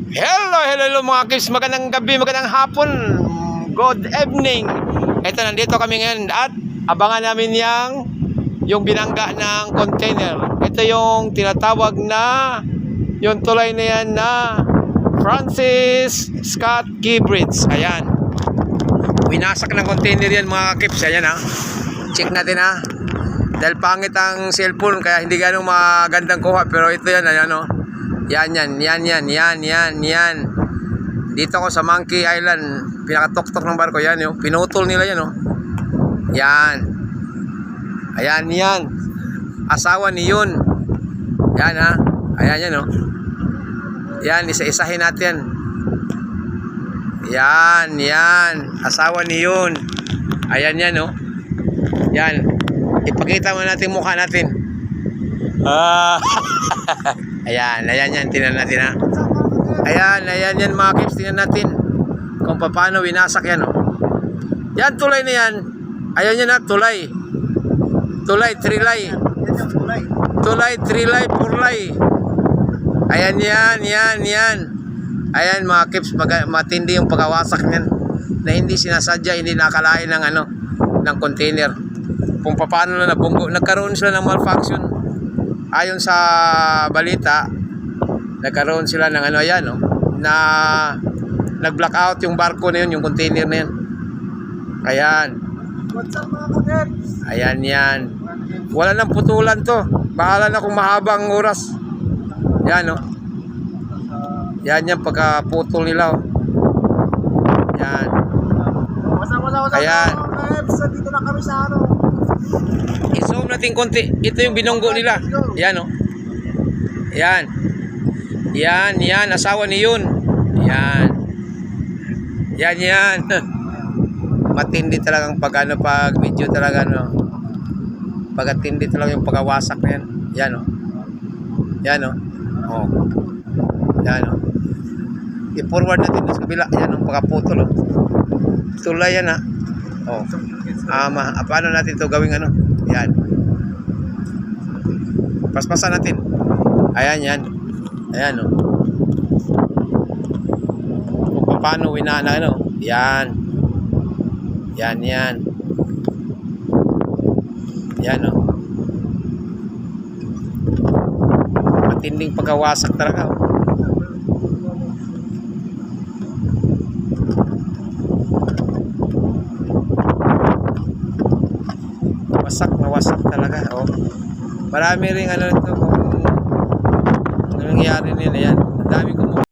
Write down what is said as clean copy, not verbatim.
Hello mga kids, magandang gabi, magandang hapon, good evening. Ito, nandito kami ngayon at abangan namin yung binangga ng container. Ito yung tinatawag na, yung tulay na yan na Francis Scott Key Bridge. Ayan, winasak ng container yan mga kids. Ayan ha, check natin ha. Dahil pangit ang cellphone kaya hindi ganong magandang kuha, pero ito yan, ayan o. Yan. Dito ako sa Monkey Island, pinakatok-tok ng barko, yan yung pinutol nila yan, oh. Yan. Ayan. Asawa ni yun. Yan ha. Ayan yan, oh. Yan, isa-isahin natin. Yan. Asawa ni yun. Ayan yan, oh. Yan. Ipakita mo natin mukha natin. Ayan yan, tingnan natin ha. Ayan yan mga kids, tingnan natin kung paano winasak yan, oh. Yan, tulay na yan. Ayan yan ha, tulay, trilay. Tulay, trilay, purlay. Ayan yan. Ayan mga kids, matindi yung pagkawasak niyan na hindi sinasadya, hindi nakalain ng container. Kung paano na nabunggo, nagkaroon sila ng malfunction. Ayon sa balita, nagkaroon sila ng ayan, no, na nag-blackout yung barko na yun, yung container na yun. Ayan. What's up mga kapit? Ayan yan. Wala nang putulan to. Bahala na kung mahabang oras. Yan, no. Yan pagkaputol nila, oh. Yan. What's up Ayan. mga kapit? Dito na kami sa I-zoom natin konti. Ito yung binunggo nila. Yan, oh. Yan, asawa ni yun. Yan. Matindi talagang pag video talaga, no. Pagkatindi talaga yung pagkawasak na yan. Yan, oh. Oh. Yan, oh. I-forward natin sa kabila. Yan, ang pagkaputol, oh. Tulay yan, ha. Oh. Paano natin ito gawing Yan. Paspasan natin. Ayan, oh. Kung paano winana, Yan. Yan, oh. Matinding pagkawasak talaga, oh. Wasak talaga, oh. Marami ring ito kung nangyari nila yan.